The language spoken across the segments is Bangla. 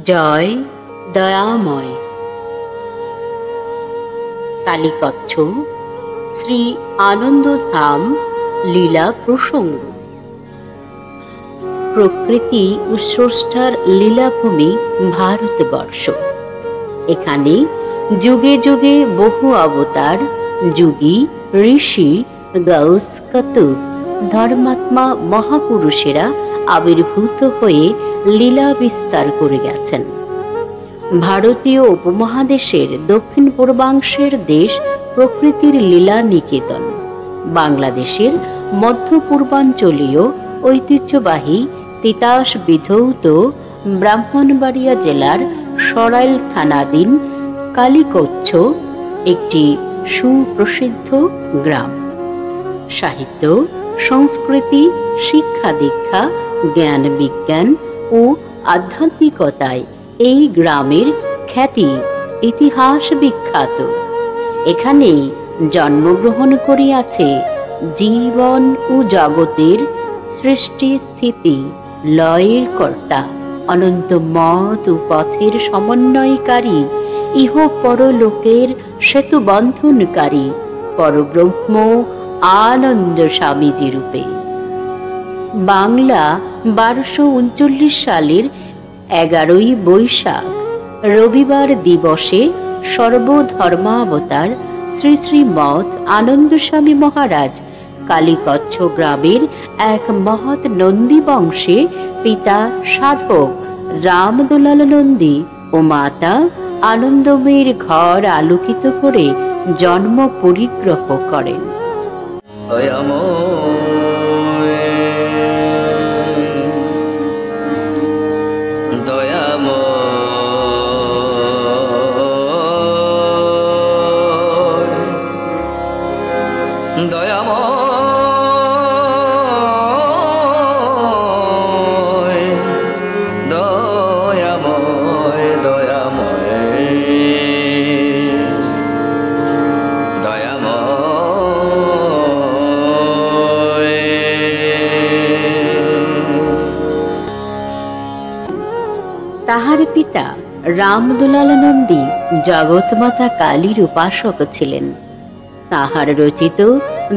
জয় দয়াময়। কালীকচ্ছ শ্রী আনন্দধাম লীলা প্রসঙ্গ। প্রকৃতি ও স্রষ্টার লীলাভূমি ভারতবর্ষ। এখানে যুগে যুগে বহু অবতার, যোগী, ঋষি, গৌস, কুতুব, ধর্মাত্মা, মহাপুরুষেরা আবির্ভূত হয়ে লীলা বিস্তার করে গেছেন। ভারতীয় উপমহাদেশের দক্ষিণ পূর্বাংশের দেশ প্রকৃতির লীলা নিকেতন। বাংলাদেশের মধ্য পূর্বাঞ্চলীয় ঐতিহ্যবাহী তিতাস বিধৌত ব্রাহ্মণবাড়িয়া জেলার সরাইল থানাধীন কালীকচ্ছ একটি সুপ্রসিদ্ধ গ্রাম। সাহিত্য, সংস্কৃতি, শিক্ষা দীক্ষা, জ্ঞান বিজ্ঞান ও আধ্যাত্মিকতায় এই গ্রামের খ্যাতি ইতিহাস বিখ্যাত। এখানেই জন্মগ্রহণ করিয়াছে জীবন ও জগতের সৃষ্টি স্থিতি লয়ের কর্তা, অনন্ত মত ও পথের সমন্বয়কারী, ইহ পরলোকের সেতু বন্ধনকারী পরব্রহ্ম আনন্দ স্বামীজি রূপে। বাংলা 1239 সালের 11ই বৈশাখ রবিবার দিবসে সর্বধর্মাবতার শ্রী শ্রীমৎ আনন্দ স্বামী মহারাজ কালীকচ্ছ গ্রামের এক মহৎ নন্দী বংশে পিতা সাধক রামদুলাল নন্দী ও মাতা আনন্দময়ীর ঘর আলোকিত করে জন্ম পরিগ্রহ করেন। তাহার পিতা রামদুলাল নন্দী জগৎমাতা কালীর উপাসক ছিলেন। তাহার রচিত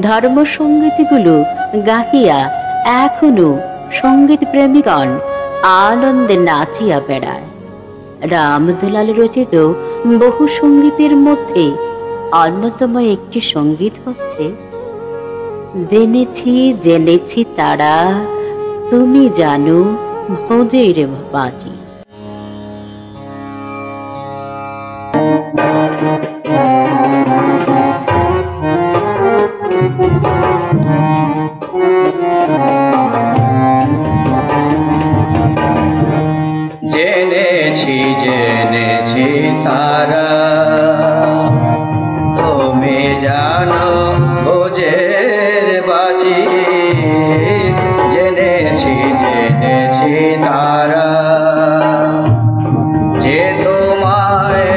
ধর্মসঙ্গীতগুলো গাহিয়া এখনো সঙ্গীত প্রেমীগণ আনন্দে নাচিয়া বেড়ায়। রামদুলাল রচিত বহু সঙ্গীতের মধ্যে অন্যতম একটি সঙ্গীত হচ্ছে জেনেছি জেনেছি তারা তুমি জানো ভোজের বাজি। জেনেছি জেনেছি তারা তুমি জানো ভোজের বাজি। জেনেছি জেনেছি তারা যে তোমায়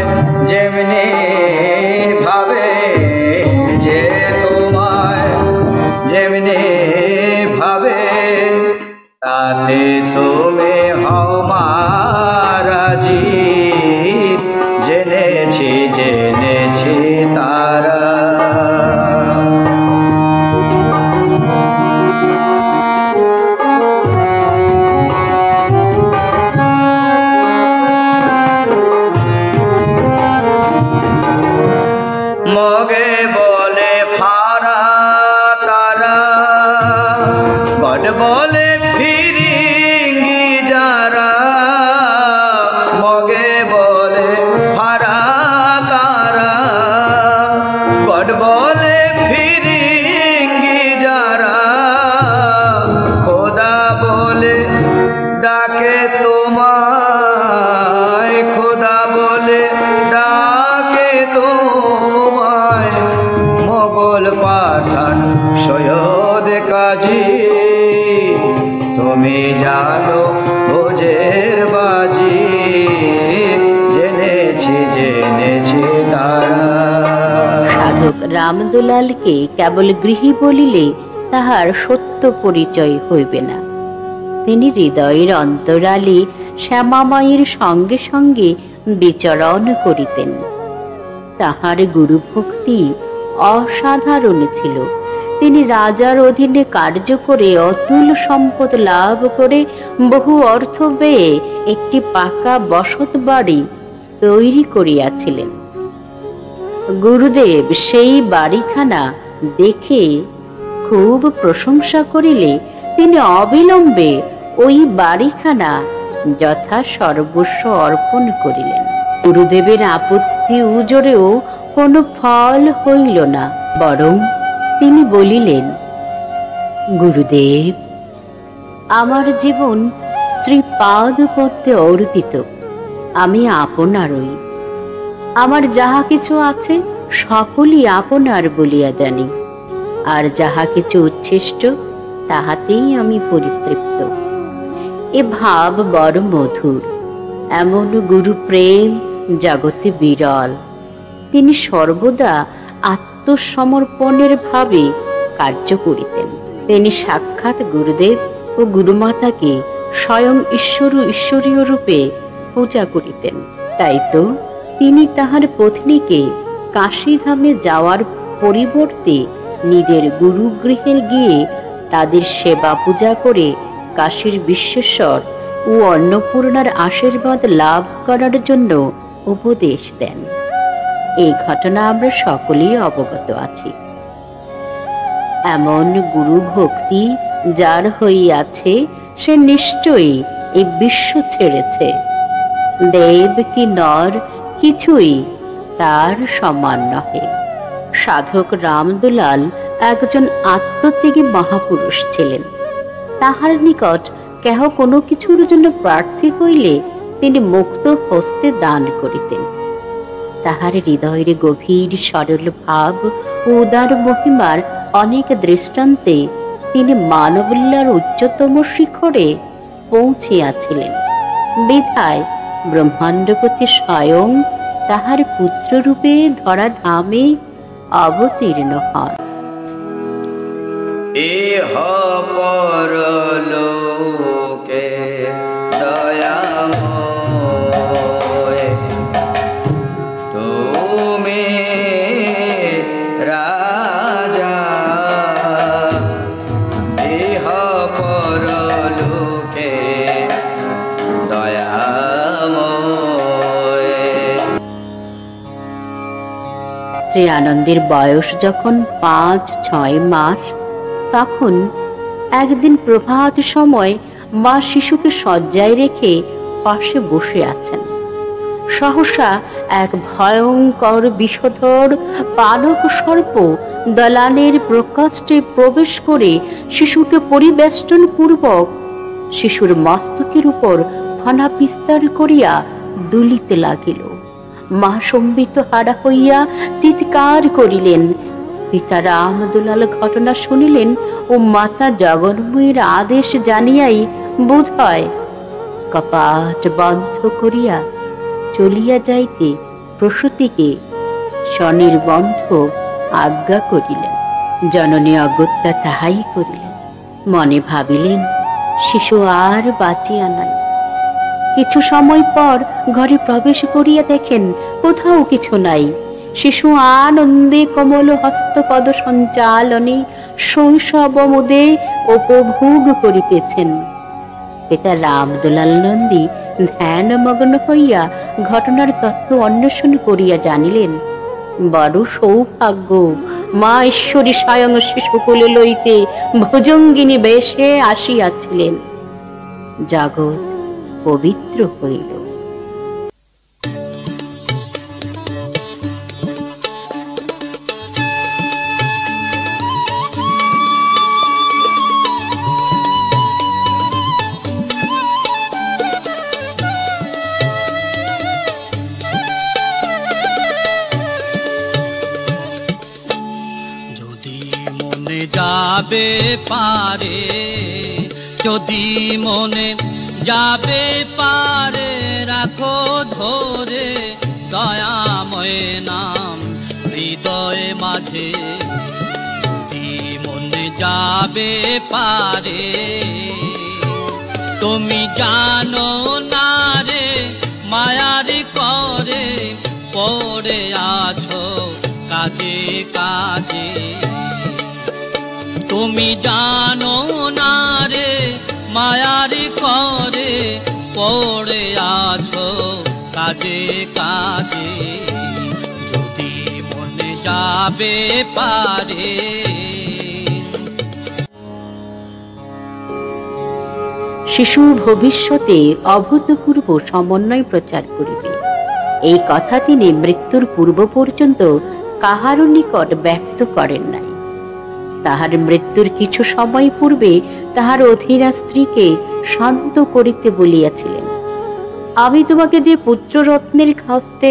যেমনি ভাবে, যে তোমায় যেমনি ভাবে তাতে তুমি হও মারাজি। জেনেছি জেনেছি তারা মগে বলে ফারা তারা, বট বলে ফিরিঙ্গি যারা। মগে বলে ফারা তারা, বট বলে ফিরিঙ্গি যারা। খোদা বলে ডাকে তোমায়, খোদা বলে ডাকে তোমায়। মোগল পাঠান সৈয়দ কাজী তুমি জানো ভোজের বাজি। জেনেছি জেনেছি তারা। সাধক রামদুলালকে কেবল গৃহী বলিলে তাহার সত্য পরিচয় হইবে না। তিনি হৃদয়ের অন্তরালে শ্যামামায়ের সঙ্গে সঙ্গে বিচরণ করিতেন। তাহার গুরুভক্তি অসাধারণ ছিল। তিনি রাজার অধীনে কার্য করে অতুল সম্পদ লাভ করে বহু অর্থ ব্যয়ে একটি পাকা বসত বাড়ি তৈরি করিয়াছিলেন। গুরুদেব সেই বাড়িখানা দেখে খুব প্রশংসা করিলে তিনি অবিলম্বে ওই বাড়িখানা যথা সর্বস্ব অর্পণ করিলেন। গুরুদেবের আপত্তি উজরেও কোনো ফল হইল না, বরং তিনি বলিলেন, গুরুদেব, আমার জীবন শ্রীপাদপদ্মে অর্পিত। আমি আপনারই। আমার যাহা কিছু আছে সকলই আপনার বলিয়া জানি, আর যাহা কিছু উচ্ছিষ্ট তাহাতেই আমি পরিতৃপ্ত। এ ভাব বড় মধুর। এমন গুরু প্রেম জগতে বিরল। তিনি সর্বদা আত্মসমর্পণের ভাবে কার্য করিতেন। তিনি সাক্ষাৎ গুরুদেব ও গুরুমাতাকে স্বয়ং ঈশ্বর ঈশ্বরীয় রূপে পূজা করিতেন। তাই তো তিনি তাহার পত্নীকে কাশীধামে যাওয়ার পরিবর্তে নিজের গুরুগৃহে গিয়ে তাদের সেবা পূজা করে কাশীর বিশ্বেশ্বর ও অন্নপূর্ণার আশীর্বাদ লাভ করার জন্য উপদেশ দেন। এই ঘটনা আমরা সকলেই অবগত আছি। এমন গুরু ভক্তি যার হইয়াছে সে নিশ্চয়ই এই বিশ্ব ছেড়েছে। দেব কি নর কিছুই তার সমান নহে। সাধক রামদুলাল একজন আত্মত্যাগী মহাপুরুষ ছিলেন। তাহার নিকট কেহ কোনো কিছুর জন্য প্রার্থী হইলে তিনি মুক্ত হস্তে দান করিতেন। তাহার হৃদয়ের গভীর সরল ভাব ও উদার মহিমার অনেক দৃষ্টান্তে তিনি মানবল্যার উচ্চতম শিখরে পৌঁছিয়াছিলেন। বিধায় ব্রহ্মাণ্ডপতি স্বয়ং তাহার পুত্ররূপে ধরাধামে অবতীর্ণ হন। এহ পরলোকে দয়াময় তুমি রাজা, এহ পরলোকে দয়াময়। শ্রী আনন্দের বয়স যখন 5-6 মাস, তখন একদিন প্রভাত সময় মা শিশুকে শয্যায় রেখে পাশে বসে আছেন। সহসা এক ভয়ঙ্কর বিষধর পালক সর্প দলানের প্রকোষ্ঠে প্রবেশ করে শিশুকে পরিবেষ্টন পূর্বক শিশুর মস্তকের উপর ফনা বিস্তার করিয়া দুলিতে লাগিল। মা সম্বিত হারা হইয়া চিৎকার করিলেন। পিতা রামদুলাল ঘটনা শুনিলেন ও মাতা জগন্ময়ীর আদেশ জানিয়াই বোধ হয় কপাট বন্ধ করিয়া চলিয়া যাইতে প্রসূতিকে স্বনির্বন্ধ আজ্ঞা করিলেন। জননী অগত্যা তাহাই করিলেন। মনে ভাবিলেন, শিশু আর বাঁচিয়া নাই। কিছু সময় পর ঘরে প্রবেশ করিয়া দেখেন কোথাও কিছু নাই। শিশু আনন্দে কমল হস্তপদ সঞ্চালনে শৈশব মোদে উপভোগ করিতেছেন। পিতা রামদুলাল নন্দী ধ্যানমগ্ন হইয়া ঘটনার তত্ত্ব অন্বেষণ করিয়া জানিলেন, বড় সৌভাগ্য, মা ঈশ্বরী স্বয়ং শিশুকুলে লইতে ভুজঙ্গিনী বেশে আসিয়াছিলেন। জগৎ পবিত্র হইল। যাবে পারে, যদি মনে যাবে পারে, রাখো ধরে দয়াময় নাম হৃদয় মাঝে। যদি মনে যাবে পারে, তুমি জানো না মায়ারি করে পড়ে আছো কাজে কাজে। তুমি জানো না রে মায়ারি করে পড়ে আছো কাজে কাজে, যদি মনে যাবে পারে। শিশু ভবিষ্যতে অভূতপূর্ব সমন্বয় প্রচার করিবে, এই কথা তিনি মৃত্যুর পূর্ব পর্যন্ত কাহারও নিকট ব্যক্ত করেন নাই। তাহার মৃত্যুর কিছু সময় পূর্বে তাহার অধীরা স্ত্রীকে শান্ত করিতে বলিয়াছিলেন, আমি তোমাকে যে পুত্ররত্নের হস্তে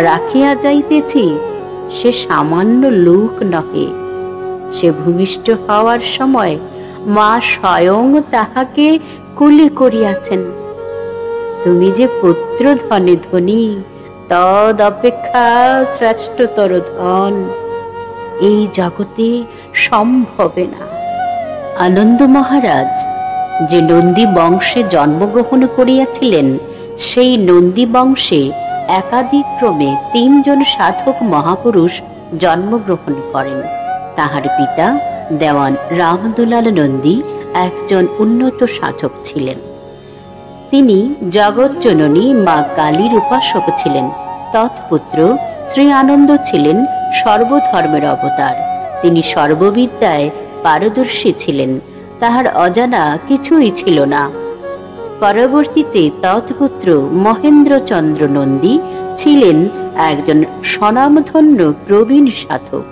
রাখিয়া যাইতেছি সে সামান্য লোক নহে। সে ভূমিষ্ঠ হওয়ার সময় মা স্বয়ং তাহাকে কোলে করিয়াছেন। তুমি যে পুত্র ধনে ধনী, তদ অপেক্ষা শ্রেষ্ঠতর ধন এই জগতে সম্ভবে না। আনন্দ মহারাজ যে নন্দী বংশে জন্মগ্রহণ করিয়াছিলেন, সেই নন্দী বংশে একাদিক্রমে 3 জন সাধক মহাপুরুষ জন্মগ্রহণ করেন। তাহার পিতা দেওয়ান রামদুলাল নন্দী একজন উন্নত সাধক ছিলেন। তিনি জগৎজননী মা কালীর উপাসক ছিলেন। তৎপুত্র শ্রী আনন্দ ছিলেন সর্বধর্মের অবতার। তিনি সর্ববিদ্যায় পারদর্শী ছিলেন, তাহার অজানা কিছুই ছিল না। পরবর্তীতে তৎপুত্র মহেন্দ্রচন্দ্র নন্দী ছিলেন একজন স্বনামধন্য প্রবীণ সাধক।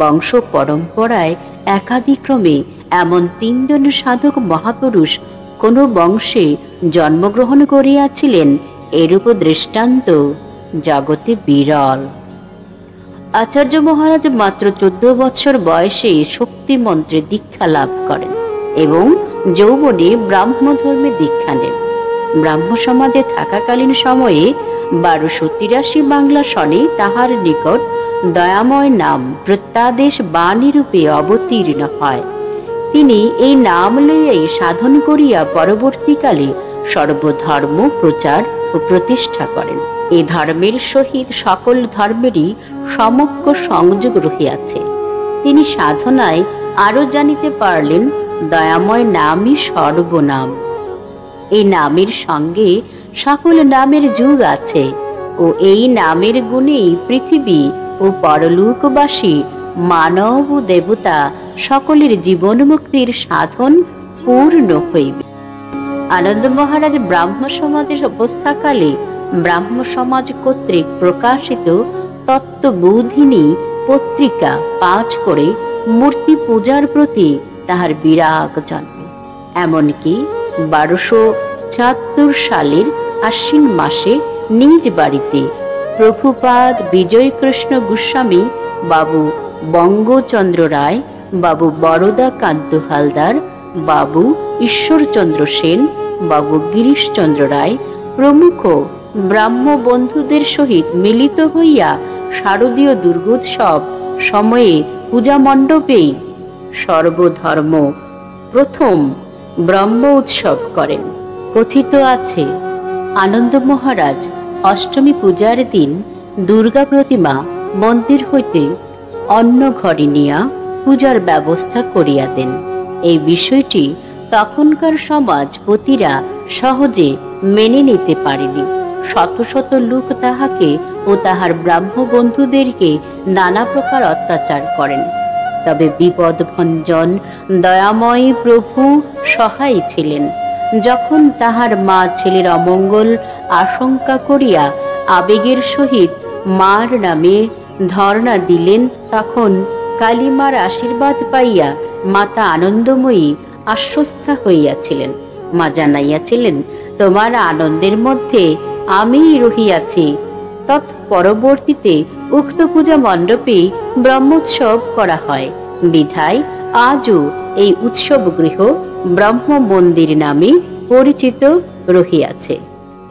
বংশ পরম্পরায় একাদিক্রমে এমন 3 জন সাধক মহাপুরুষ কোন বংশে জন্মগ্রহণ করিয়াছিলেন, এরূপ দৃষ্টান্ত জগতে বিরল। আচার্য মহারাজ মাত্র 14 বৎসর বয়সে শক্তি মন্ত্রে দীক্ষা লাভ করেন এবং যৌবনে ব্রাহ্ম ধর্মে দীক্ষা নেন। ব্রাহ্ম সমাজে থাকাকালীন সময়ে 1283 বাংলা সনে তাহার নিকট দয়াময় নাম প্রত্যাদেশ বাণী রূপে অবতীর্ণ হয়। তিনি এই নাম লইয়াই সাধন করিয়া পরবর্তীকালে সর্বধর্ম প্রচার ও প্রতিষ্ঠা করেন। এই ধর্মের সহিত সকল ধর্মেরই সমক্ষ সংযোগ রহিয়াছে। তিনি সাধনায় আরো জানিতে পারলেন দয়াময় নামই সর্বনাম। এই নামের সঙ্গে সকল নামের যোগ আছে ও এই নামের গুণেই পৃথিবী ও পরলোকবাসী মানব ও দেবতা সকলের জীবন মুক্তির সাধন পূর্ণ হইবে। আনন্দ মহারাজ ব্রাহ্ম সমাজের অবস্থাকালে ব্রাহ্ম সমাজ কর্তৃক প্রকাশিত তত্ত্ববোধিনী পত্রিকা পাঠ করে মূর্তি পূজার প্রতি তাহার বিরাগ জন্মে। এমনকি 1276 সালের আশ্বিন মাসে নিজ বাড়িতে প্রভুপাদ বিজয়কৃষ্ণ গোস্বামী, বাবু বঙ্গচন্দ্র রায়, বাবু বরদাকান্ত হালদার, বাবু ঈশ্বরচন্দ্র সেন, বাবু গিরিশচন্দ্র রায় প্রমুখ ব্রাহ্ম বন্ধুদের সহিত মিলিত হইয়া শারদীয় দুর্গোৎসব সময়ে পূজা মণ্ডপেই সর্বধর্ম প্রথম ব্রহ্ম উৎসব করেন। কথিত আছে, আনন্দ মহারাজ অষ্টমী পূজার দিন দুর্গা প্রতিমা মন্দির হইতে অন্য ঘরে নিয়া পূজার ব্যবস্থা করিয়া দেন। এই বিষয়টি তখনকার সমাজপতিরা সহজে মেনে নিতে পারেনি। শত শত লোক তাহাকে ও তাহার ব্রাহ্ম বন্ধুদেরকে নানা প্রকার অত্যাচার করেন। তবে বিপদ ভঞ্জন দয়াময় প্রভু সহায় ছিলেন। যখন তাহার মা ছেলের অমঙ্গল আশঙ্কা করিয়া আবেগের সহিত মার নামে ধর্ণা দিলেন, তখন কালীমার আশীর্বাদ পাইয়া মাতা আনন্দময়ী আশ্বস্তা হইয়াছিলেন। মা জানাইয়াছিলেন, তোমার আনন্দের মধ্যে আমিই রহিয়াছি। তৎপরবর্তীতে উক্ত পূজা মণ্ডপে ব্রহ্মোৎসব করা হয়। বিধায় আজও এই উৎসব গৃহ ব্রহ্ম মন্দির নামে পরিচিত রহিয়াছে।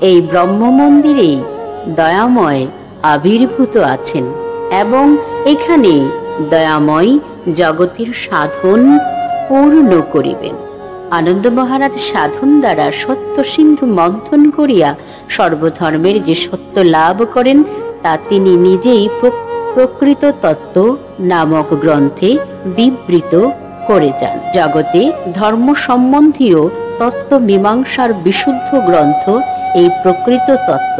এই ব্রহ্ম মন্দিরেই দয়াময় আবির্ভূত আছেন এবং এখানে দয়াময় জগতের সাধন পূর্ণ করিবেন। আনন্দ মহারাজ সাধন দ্বারা সত্য সিন্ধু মন্থন করিয়া সর্বধর্মের যে সত্য লাভ করেন তা তিনি নিজেই প্রকৃত তত্ত্ব নামক গ্রন্থে বিবৃত করে যান। জগতে ধর্ম সম্বন্ধীয় তত্ত্ব মীমাংসার বিশুদ্ধ গ্রন্থ এই প্রকৃত তত্ত্ব।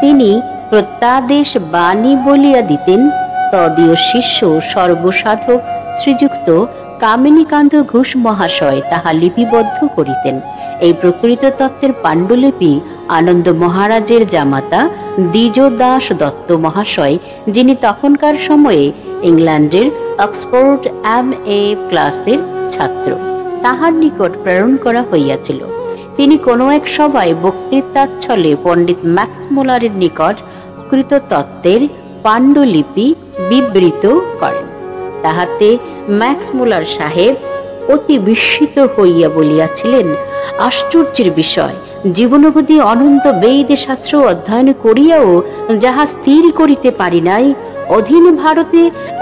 তিনি প্রত্যাদেশ বাণী বলিয়া দিতেন। তদীয় শিষ্য সর্বসাধক শ্রীযুক্ত কামিনীকান্ত ঘোষ মহাশয় তাহা লিপিবদ্ধ করিতেন। এই প্রকৃত তত্ত্বের পাণ্ডুলিপি আনন্দ মহারাজের জামাতা দ্বিজদাস দত্ত মহাশয়, যিনি তখনকার সময়ে ইংল্যান্ডের অক্সফোর্ড MA ক্লাসের ছাত্র, তাহার নিকট প্রেরণ করা হইয়াছিল। তিনি কোনো এক সভায় বক্তৃতাচ্ছলে পণ্ডিত ম্যাক্সমূলারের নিকট কৃত তত্ত্বের পাণ্ডুলিপি বিবৃত করেন। তাহাতে ম্যাক্সমূলার সাহেব অতি বিস্মিত হইয়া বলিয়াছিলেন, আশ্চর্যের বিষয়, জীবনবধি অনন্ত বেদ শাস্ত্র অধ্যয়ন করিয়াও যাহা স্থির করিতে পারি নাই, অধীন ভারতে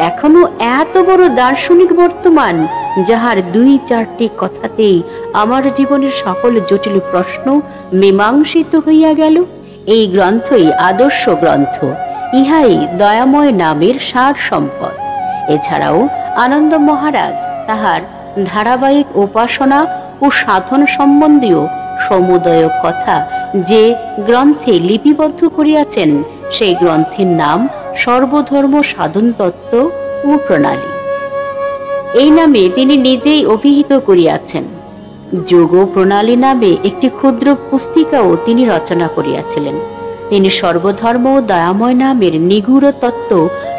এখনো এত বড় দার্শনিক বর্তমান, যাহার 2-4টি কথাতেই আমার জীবনের সকল জটিল প্রশ্ন মীমাংসিত হইয়া গেল। এই গ্রন্থই আদর্শ গ্রন্থ, ইহাই দয়াময় নামের সার সম্পদ। এছাড়াও আনন্দ মহারাজ তাহার ধারাবাহিক উপাসনা ও সাধন সম্বন্ধীয় সমুদয় কথা যে গ্রন্থে লিপিবদ্ধ করিয়াছেন, সেই গ্রন্থের নাম সর্বধর্ম সাধন তত্ত্ব ও প্রণালী। এই নামে তিনি নিজেই অভিহিত করিয়াছেন। যোগ প্রণালী নামে একটি ক্ষুদ্র পুস্তিকাও তিনি রচনা করিয়াছিলেন। তিনি সর্বধর্ম ও দয়াময় নামের নিগূঢ় তত্ত্ব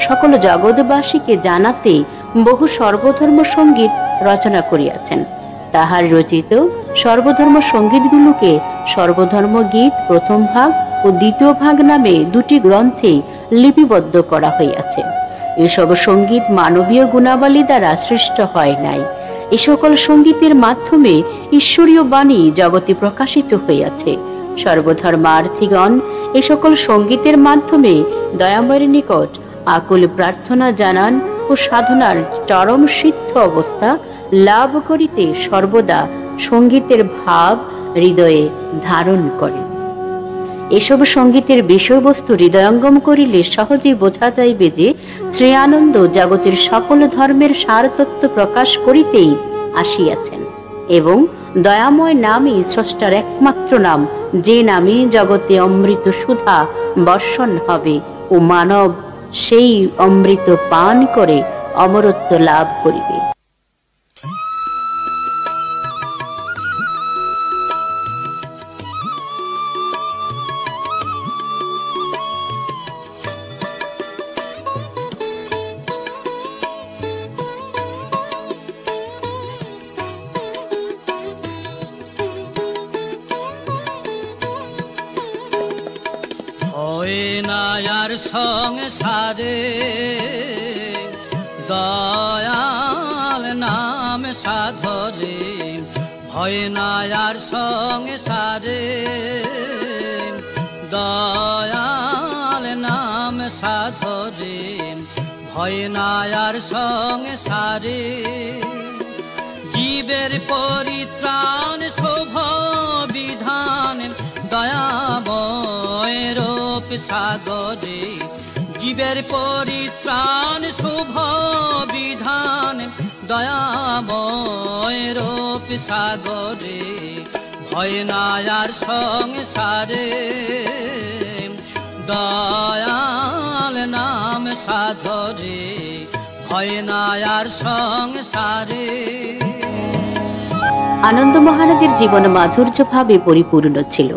সকল জগৎবাসীকে জানাতে বহু সর্বধর্ম সঙ্গীত রচনা করিয়াছেন। তাহার রচিত সর্বধর্ম সঙ্গীতগুলোকে সর্বধর্ম গীত প্রথম ভাগ ও দ্বিতীয় ভাগ নামে 2টি গ্রন্থে লিপিবদ্ধ করা হইয়াছে। এসব সঙ্গীত মানবীয় গুণাবলী দ্বারা সৃষ্ট হয় নাই। এ সকল সঙ্গীতের মাধ্যমে ঈশ্বরীয় বাণী জগতে প্রকাশিত হইয়াছে। সর্বধর্মার্থীগণ এ সকল সঙ্গীতের মাধ্যমে দয়াময়ের নিকট আকুল প্রার্থনা জানান ও সাধনার চরম সিদ্ধ অবস্থা লাভ করিতে সর্বদা সঙ্গীতের ভাব হৃদয়ে ধারণ করেন। এসব সঙ্গীতের বিষয়বস্তু হৃদয়ঙ্গম করিলে সহজেই বোঝা যাইবে যে শ্রী আনন্দ জগতের সকল ধর্মের সারতত্ত্ব প্রকাশ করিতেই আসিয়াছেন এবং দয়াময় নামই স্রষ্টার একমাত্র নাম, যে নামে জগতে অমৃত সুধা বর্ষণ হবে ও মানব সেই অমৃত পান করে অমরত্ব লাভ করিবে। নায়ার সংসারে দয়াল নাম সাধরে, ভয় নায়ার সংসারে দয়াল নাম সাধরে, ভয় নায়ার সংসারে জীবের পরিত্রাণ শোভ বিধান দয়াময় রূপ সাগরে, জীবের পরিত্রাণ শুভ বিধান দয়াময় রূপ সাগরে, ভয় নায়ার সংসারে দয়াল নাম সাধরে, ভয় নায়ার সংসারে। আনন্দ মহারাজের জীবন মাধুর্য ভাবে পরিপূর্ণ ছিল।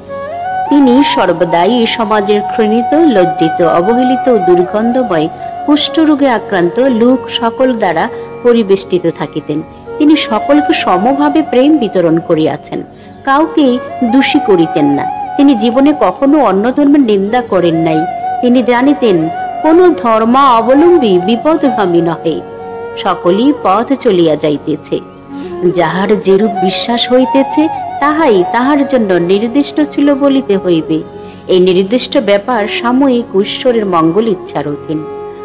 তিনি সর্বদাই সমাজের ঘৃণিত, লজ্জিত, অবহেলিত ও দুর্গন্ধময় কুষ্ঠরোগে আক্রান্ত লোক সকল দ্বারা পরিবেষ্টিত থাকিতেন। তিনি সকলকে সমভাবে প্রেম বিতরণ করিয়াছেন, কাউকে দোষী করিতেন না। তিনি জীবনে কখনো অন্য ধর্মের নিন্দা করেন নাই। তিনি জানিতেন কোন ধর্ম অবলম্বী বিপদগামী নহে, সকলেই পথ চলিয়া যাইতেছে। যাহার যেরূপ বিশ্বাস হইতেছে তাহাই তাহার জন্য নির্দিষ্ট ছিল বলিতে হইবে। এই নির্দিষ্ট ব্যাপার সাময়িক ঈশ্বরের মঙ্গল ইচ্ছার অধীন।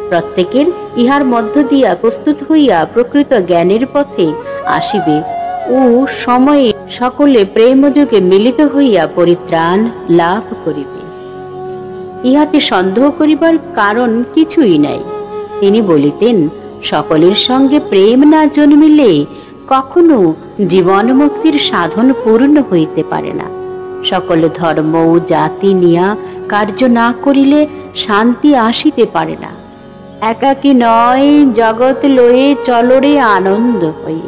প্রত্যেকের ইহার মধ্য দিয়া প্রস্তুত হইয়া প্রকৃত জ্ঞানের পথে আসিবে ও সময়ে সকলে প্রেমযোগে মিলিত হইয়া পরিত্রাণ লাভ করিবে। ইহাতে সন্দেহ করিবার কারণ কিছুই নাই। তিনি বলিতেন, সকলের সঙ্গে প্রেম না জন্মিলে কখনো জীবন মুক্তির সাধন পূর্ণ হইতে পারে না। সকল ধর্ম ও জাতি নিয়া কার্য না করিলে শান্তি আসিতে পারে না। একাকী নয়, জগৎ লয়ে চলরে আনন্দ হই,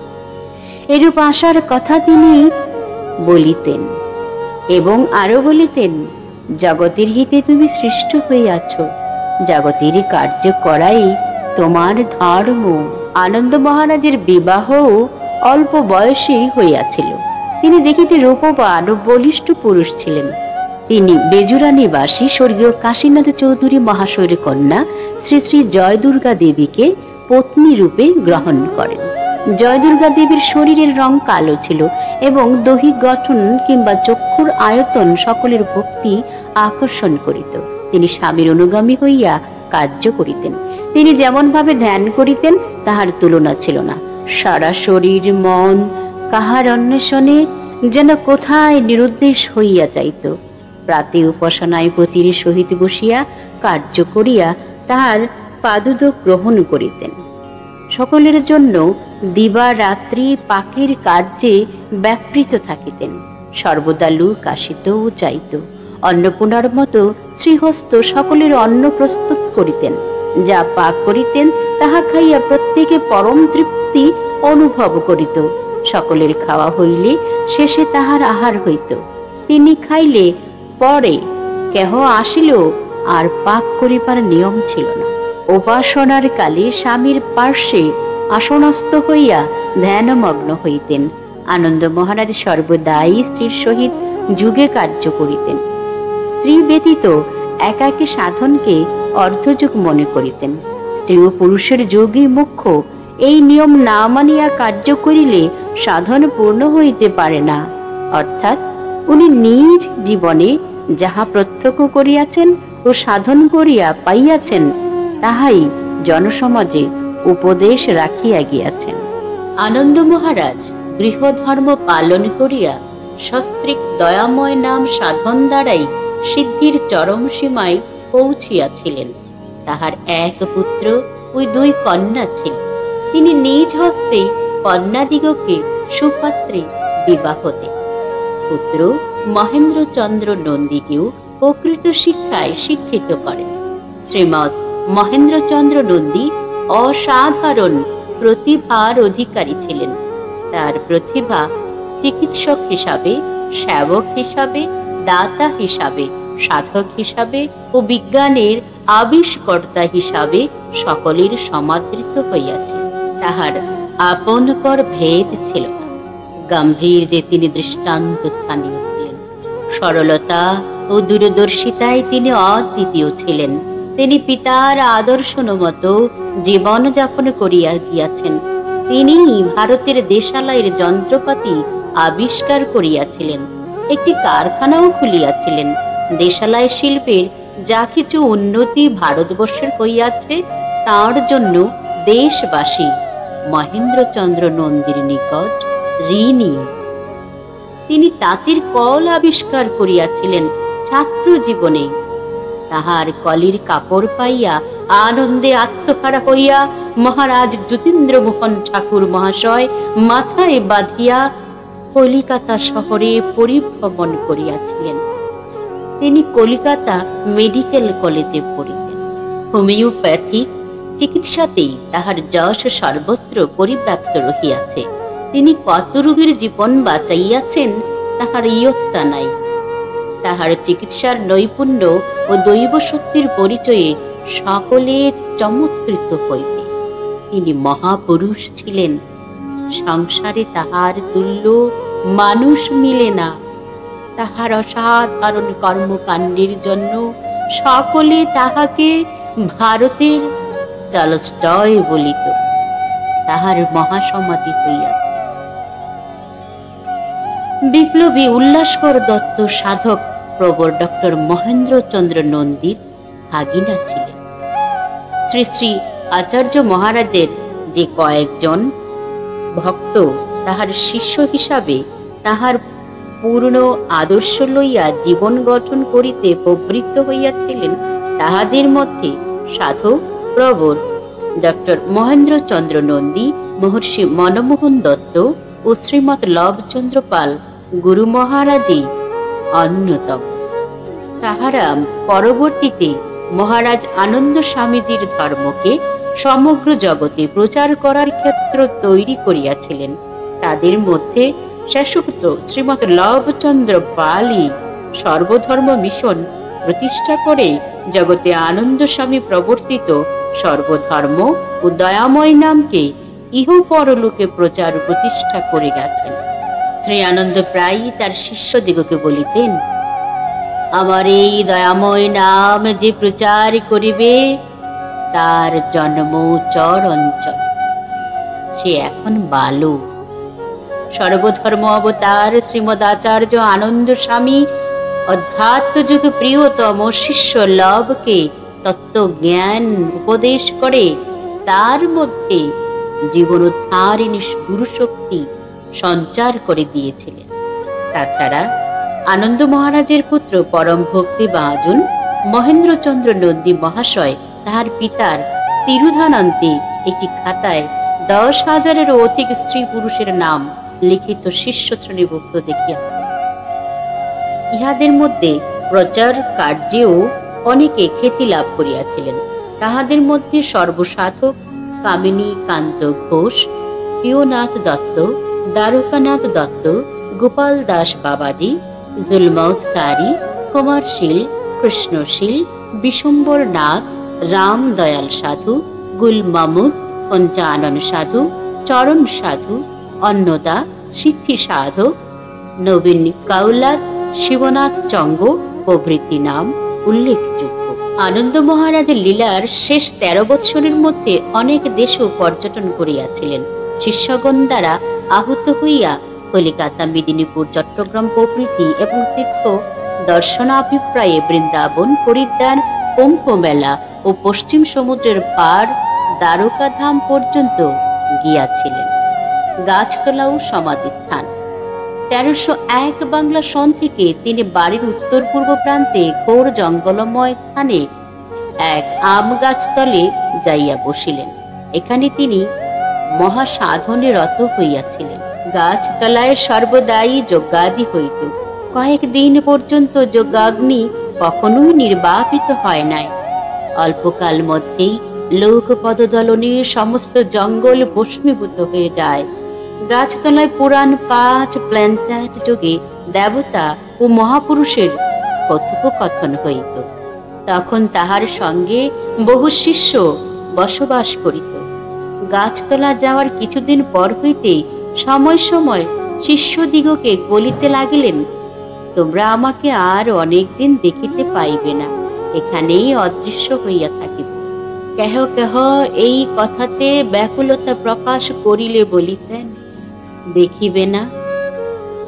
এরূপ আশার কথা তিনি বলিতেন। এবং আরো বলিতেন, জগতের হিতে তুমি সৃষ্ট হইয়াছ, জগতের কার্য করাই তোমার ধর্ম। আনন্দ মহারাজের বিবাহ অল্প বয়সেই হইয়াছিল। তিনি দেখিতে রূপবান ও বলিষ্ঠ পুরুষ ছিলেন। তিনি বেজুরা নিবাসী স্বর্গীয় কাশীনাথ চৌধুরী মহাশয়ের কন্যা শ্রী শ্রী জয় দুর্গা দেবীকে পত্নী রূপে গ্রহণ করেন। জয় দুর্গা দেবীর শরীরের রং কালো ছিল এবং দৈহিক গঠন কিংবা চক্ষুর আয়তন সকলের ভক্তি আকর্ষণ করিত। তিনি স্বামীর অনুগামী হইয়া কার্য করিতেন। তিনি যেমন ভাবে ধ্যান করিতেন তাহার তুলনা ছিল না। সারা শরীর মন কাহার অন্বেষণে যেন কোথায় নিরুদ্দেশ হইয়া যাইত। প্রাতে উপাসনায় পতির সহিত বসিয়া কার্য করিয়া তাহার পাদুদক গ্রহণ করিতেন। সকলের জন্য দিবা রাত্রি পাখির কার্যে ব্যাপৃত থাকিতেন। সর্বদা লুক আসিত ও যাইত। অন্নপূর্ণার মতো শ্রীহস্ত সকলের অন্ন প্রস্তুত করিতেন। যা পাক করিতেন তাহা খাইয়া প্রত্যেকে পরম তৃপ্তি অনুভব করিত। সকলের খাওয়া হইলে শেষে তাহার আহার হইত। তিনি খাইলে পরে কেহ আসিল আর পাক করিবার নিয়ম ছিল না। উপাসনার কালে স্বামীর পার্শ্বে আসনস্থ হইয়া ধ্যানমগ্ন হইতেন। আনন্দ মহারাজ সর্বদাই স্ত্রীর সহিত যুগে কার্য করিতেন। স্ত্রী ব্যতীত একাকী সাধনকে অর্ধযুগ মনে করিতেন। স্ত্রী ও পুরুষের যোগই মুখ্য। এই নিয়ম না মানিয়া কার্য করিলে সাধন পূর্ণ হইতে পারে না। অর্থাৎ উনি নিজ জীবনে যাহা প্রত্যক্ষ করিয়াছেন ও সাধন করিয়া পাইয়াছেন তাহাই জনসমাজে উপদেশ রাখিয়া গিয়াছেন। আনন্দ মহারাজ গৃহধর্ম পালন করিয়া সস্ত্রীক দয়াময় নাম সাধন দ্বারাই সিদ্ধির চরম সীমায় পৌঁছিয়াছিলেন। তাহার এক পুত্র ও দুই কন্যা ছিল। তিনি নিজ হস্তে কন্যাদিগকে সুপাত্রে বিবাহ দেন। পুত্র মহেন্দ্রচন্দ্র নন্দীকেও প্রকৃত শিক্ষায় শিক্ষিত করেন। শ্রীমৎ মহেন্দ্রচন্দ্র নন্দী অসাধারণ প্রতিভার অধিকারী ছিলেন। তার প্রতিভা চিকিৎসক হিসাবে, সেবক হিসাবে, দাতা হিসাবে, সাধক হিসাবে ও বিজ্ঞানের আবিষ্কর্তা হিসাবে সকলের সমাদৃত হইয়াছে। তাহার আপন পর ভেদ ছিল না। গম্ভীর যে তিনি দৃষ্টান্ত স্থানীয় ছিলেন। সরলতা ও দূরদর্শিতায় তিনি অদ্বিতীয় ছিলেন। তিনি পিতার আদর্শনমত জীবন যাপন করিয়া গিয়াছেন। তিনি ভারতের দেশালয়ের যন্ত্রপাতি আবিষ্কার করিয়াছিলেন। একটি কারখানাও খুলিয়াছিলেন। দেশালয় শিল্পের যা কিছু উন্নতি ভারতবর্ষের হইয়াছে তার জন্য দেশবাসী মহেন্দ্রচন্দ্র নন্দীর নিকট ঋণী। তিনি তাঁতির কল আবিষ্কার করিয়াছিলেন ছাত্র জীবনে। তাহার কলির কাপড় পাইয়া আনন্দে আত্মহারা হইয়া মহারাজ জ্যোতিন্দ্র মোহন ঠাকুর মহাশয় মাথায় বাঁধিয়া কলিকাতা শহরে পরিভ্রমণ করিয়াছিলেন। তিনি কলিকাতা মেডিকেল কলেজে পড়িতেন। হোমিওপ্যাথিক চিকিৎসাতেই তাহার যশ সর্বত্র পরিব্যাপ্ত রহিয়াছে। তিনি কত রোগীর জীবন বাঁচাইয়াছেন তাহার ইয়ত্তা নাই। তাহার চিকিৎসার নৈপুণ্য ও দৈব শক্তির পরিচয়ে সকলে চমৎকৃত হইবে। তিনি মহাপুরুষ ছিলেন। সংসারে তাহার তুল্য মানুষ মিলে না। তাহার অসাধারণ কর্মকাণ্ডের জন্য সকলে তাহাকে ভারতের টলস্টয় বলিত। তাহার মহাসমাধি হইয়াছে। বিপ্লবী উল্লাসকর দত্ত সাধক প্রবর ডক্টর মহেন্দ্রচন্দ্র নন্দীর ভাগিনা ছিলেন। শ্রী শ্রী আচার্য মহারাজের যে কয়েকজন ভক্ত তাহার শিষ্য হিসাবে তাহার পূর্ণ আদর্শ লইয়া জীবন গঠন করিতে প্রবৃত্ত হইয়াছিলেন, তাহাদের মধ্যে সাধক প্রবর ডক্টর মহেন্দ্রচন্দ্র নন্দী, মহর্ষি মনমোহন দত্ত ও শ্রীমৎ লবচন্দ্র পাল গুরু মহারাজই অন্যতম। তাহারা পরবর্তীতে মহারাজ আনন্দ স্বামীজির ধর্মকে সমগ্র জগতে প্রচার করার ক্ষেত্র তৈরি করিয়াছিলেন। তাদের মধ্যে শেষোক্ত শ্রীমৎ লবচন্দ্র পালই সর্বধর্ম মিশন প্রতিষ্ঠা করে জগতে আনন্দ স্বামী প্রবর্তিত সর্বধর্ম ও দয়াময় নামকে ইহ পরলোকে প্রচার প্রতিষ্ঠা করে গেছেন। শ্রী আনন্দ প্রায়ই তার শিষ্যদিগকে বলিতেন, আমার এই দয়াময় নাম যে প্রচার করিবে তার জন্ম চরঞ্চল, সে এখন বালক। সর্বধর্ম অবতার শ্রীমদ আচার্য আনন্দ স্বামী অধ্যাত্ম যুগ প্রিয়তম শিষ্য লবকে তত্ত্ব জ্ঞান উপদেশ করে তার মধ্যে জীবনোদ্ধারিণী গুরু শক্তি সঞ্চার করে দিয়েছিলেন। তাছাড়া আনন্দ মহারাজের পুত্র পরম ভক্তি ভাজন মহেন্দ্রচন্দ্র নন্দী মহাশয় তাহার পিতার তিরুধানান্তে একটি খাতায় 10,000-এরও অধিক স্ত্রী পুরুষের নাম লিখিত শিষ্য শ্রেণীভুক্ত দেখিয়াছেন। ইহাদের মধ্যে প্রচার কার্যেও অনেকে খ্যাতি লাভ করিয়াছিলেন। তাহাদের মধ্যে সর্বসাধক কামিনী কান্ত ঘোষ, প্রিয়নাথ দত্ত, দ্বারকানাথ দত্ত, গোপাল দাস বাবাজি, জুলমৌৎকারী, কুমারশীল, কৃষ্ণশীল, বিশম্বর নাথ, রাম দয়াল সাধু, গুল মামুদ, পঞ্চানন সাধু, চরণ সাধু, অন্নদা, সিদ্ধি সাধক, নবীন কাউলাদ, শিবনাথ চঙ্গ প্রভৃতি নাম উল্লেখযোগ্য। আনন্দ মহারাজের লীলার শেষ 13 বৎসরের মধ্যে অনেক দেশও পর্যটন করিয়াছিলেন। শিষ্যগণ দ্বারা আহত হইয়া কলিকাতা, মেদিনীপুর, চট্টগ্রাম প্রভৃতি এবং তীর্থ দর্শনাভিপ্রায়ে বৃন্দাবন পরিদ্যান, কুম্ভ মেলা ও পশ্চিম সমুদ্রের পার দ্বারকা ধাম পর্যন্ত গিয়াছিলেন। গাছতলাও সমাধিস্থান। 1301 বাংলা সন থেকে তিনি বাড়ির উত্তর পূর্ব প্রান্তে ঘোর জঙ্গলময় স্থানে এক আম গাছতলে যাইয়া বসিলেন। এখানে তিনি মহাসাধনে রত হইয়াছিলেন। গাছতলায় সর্বদাই যজ্ঞাদি হইত। কয়েকদিন পর্যন্ত যজ্ঞাগ্নি কখনোই নির্বাপিত হয় নাই। অল্পকাল মধ্যেই লোক পদদলনে সমস্ত জঙ্গল ভস্মীভূত হয়ে যায়। গাছতলায় পুরাণ পাঠ প্ল্যান্টাট যোগে দেবতা ও মহাপুরুষের কথোপকথন হইত। তখন তাহার সঙ্গে বহু শিষ্য বসবাস করিত। গাছতলা যাওয়ার কিছুদিন পর হইতে সময় সময় শিষ্যদিগকে বলিতে লাগিলেন, তোমরা আমাকে আর অনেকদিন দেখিতে পাইবে না, এখানেই অদৃশ্য হইয়া থাকিবে। কেহ কেহ এই কথাতে ব্যাকুলতা প্রকাশ করিলে বলিতেন, দেখিবে না,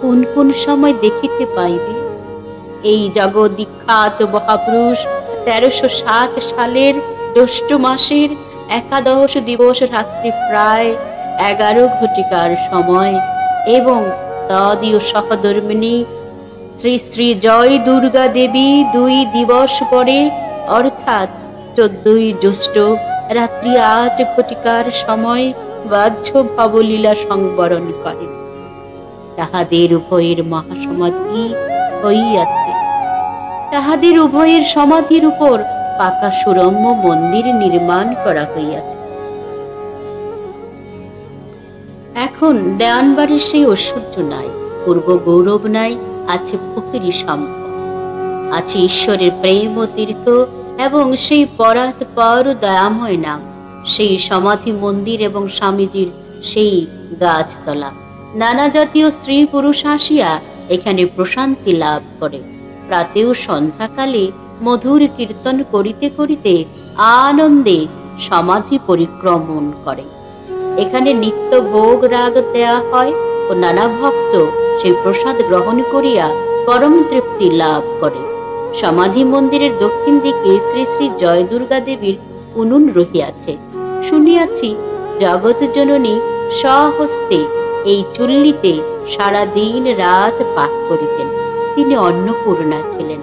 কোন কোন সময় দেখিতে পাইবে? এই জগৎ বিখ্যাত মহাপুরুষ 1307 সালের জ্যৈষ্ঠ মাসের 11 দিবস রাত্রি প্রায় 11 ঘটিকার সময় এবং তদীয় সহধর্মিণী শ্রী শ্রী জয় দুর্গা দেবী 2 দিবস পরে অর্থাৎ 14 জ্যৈষ্ঠ রাত্রি 8 ঘটিকার সময় বাহ্য ভবলীলা সংবরণ করেন। তাহাদের উভয়ের মহাসমাধি হইয়াছে। তাহাদের উভয়ের সমাধির উপর পাকা সুরম্য মন্দির নির্মাণ করা হইয়াছে। এখন দেওয়ানবাড়ির সেই ঐশ্বর্য নাই, পূর্ব গৌরব নাই, আছে ফকিরি সম্পদ, আছে ঈশ্বরের প্রেম ও তীর্থ এবং সেই পরাৎপর দয়াময় নাম, সেই সমাধি মন্দির এবং স্বামীজির সেই গাছতলা। নানা জাতীয় স্ত্রী পুরুষ আসিয়া এখানে প্রশান্তি লাভ করে। প্রাতেও সন্ধ্যাকালে মধুর কীর্তন করিতে করিতে আনন্দে সমাধি পরিক্রমণ করে। এখানে নিত্য ভোগ রাগ দেয়া হয় ও নানা ভক্ত সেই প্রসাদ গ্রহণ করিয়া পরম তৃপ্তি লাভ করে। সমাধি মন্দিরের দক্ষিণ দিকে শ্রী শ্রী জয় দুর্গা দেবীর উনুন রহিয়াছে। শুনিয়াছি জগৎ জননী স্বহস্তে এই চুল্লিতে সারা দিন রাত পাক করিতেন। তিনি অন্নপূর্ণা ছিলেন।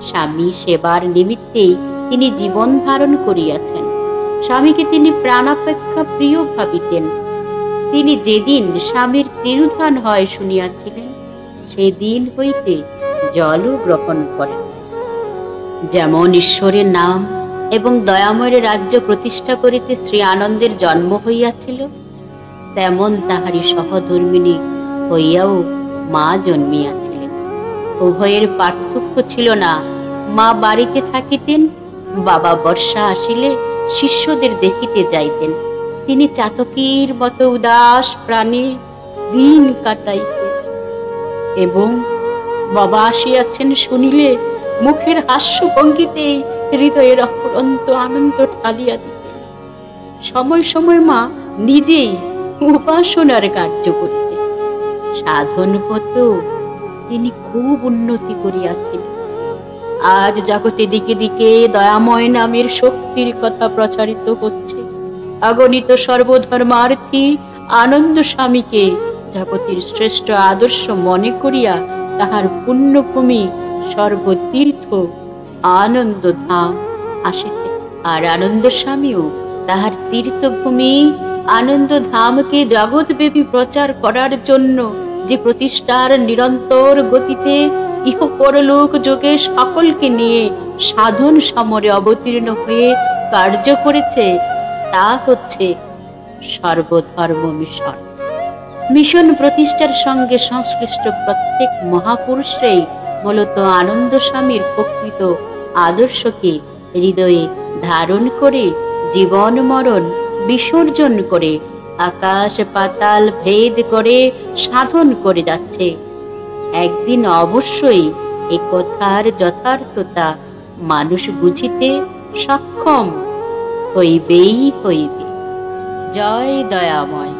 স্বামী সেবার নিমিত্তেই তিনি জীবন ধারণ করিয়াছেন। স্বামীকে তিনি প্রাণাপেক্ষা প্রিয় ভাবিতেন। তিনি যেদিন স্বামীর তিরোধান হয় শুনিয়াছিলেন, সেদিন হইতে জলও গ্রহণ করেন। যেমন ঈশ্বরের নাম এবং দয়াময়ের রাজ্য প্রতিষ্ঠা করিতে শ্রী আনন্দের জন্ম হইয়াছিল, তেমন তাহারই সহধর্মিণী হইয়াও মা জন্মিয়াছিলেন। উভয়ের পার্থক্য ছিল না। মা বাড়িতে থাকিতেন, বাবা বর্ষা আসিলে শিষ্যদের দেখিতে যাইতেন। তিনি চাতকীর মতো উদাস প্রাণে দিন কাটাইতেন এবং বাবা আসিয়াছেন শুনিলে মুখের হাস্য ভঙ্গিতেই হৃদয়ের অফুরন্ত আনন্দ ঢালিয়া দিতেন। সময় সময় মা নিজেই উপাসনার কার্য করিতেন। সাধন হতেও তিনি খুব উন্নতি করিয়াছেন। আজ জগতে দিকে দিকে দয়াময় নামের শক্তির কথা প্রচারিত হচ্ছে। অগণিত সর্বধর্মার্থী আনন্দ স্বামীকে জগতের শ্রেষ্ঠ আদর্শ মনে করিয়া তাহার পুণ্যভূমি সর্বতীর্থ আনন্দ ধাম আসিতে, আর আনন্দ স্বামীও তাহার তীর্থভূমি আনন্দ ধামকে জগৎব্যাপী প্রচার করার জন্য যে প্রতিষ্ঠার নিরন্তর গতিতে ইহ পরলোক যোগে সকলকে নিয়ে সাধন সমরে অবতীর্ণ হয়ে কার্য করেছে, তা হচ্ছে সর্বধর্ম মিশন। মিশন প্রতিষ্ঠার সঙ্গে সংশ্লিষ্ট প্রত্যেক মহাপুরুষরাই মূলত আনন্দ স্বামীর প্রকৃত আদর্শকে হৃদয়ে ধারণ করে জীবন মরণ বিসর্জন করে আকাশ পাতাল ভেদ করে সাধন করে যাচ্ছে। একদিন অবশ্যই এ কথার যথার্থতা মানুষ বুঝিতে সক্ষম হইবেই হইবে। জয় দয়াময়।